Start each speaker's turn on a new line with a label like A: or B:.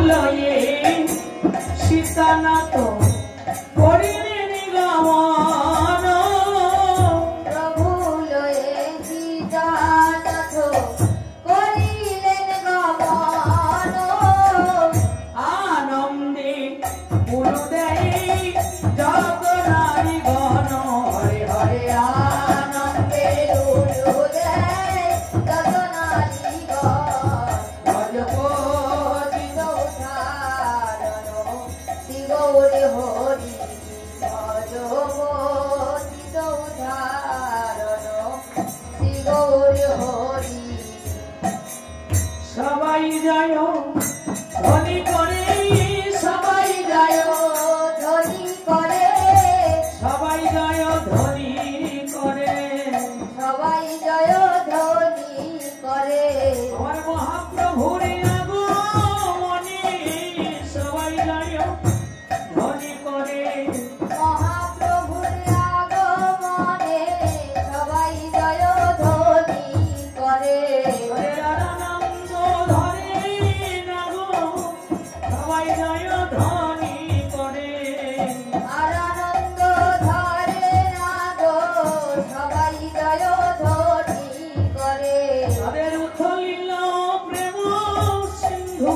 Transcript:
A: লয়ে সীতানাথ করিলেন গমন
B: প্রভু লয়ে সীতানাথ করিলেন গমন
A: আনন্দে পুরুদেয় জগনারী গণ হরে হরে
B: আনন্দে উলুদেয় গগনারী গণ
A: ভজপতি
B: গৌধারণ শ্রী গৌরী হরি ভজপতি গৌধারণ শ্রী গৌরী হরি
A: সবাই যায় ধ্বনি করে সবাই যায়
B: ধ্বনি করে
A: সবাই যায় ধ্বনি করে
B: সবাই জয় ধ্বনি করে
A: আমার মহাপ্রভুর আগমনে সবাই যায় ধ্বনি করে
B: মহাপ্রভুর আগমনে সবাই জয় ধ্বনি করে
A: হরে আনন্দ ধরে নাগো সবাই যায় ধ্বনি করে
B: আর আনন্দ ধরে না গো সবাই জয় ধ্বনি করে
A: তাদের উথলিল প্রেম সিন্ধু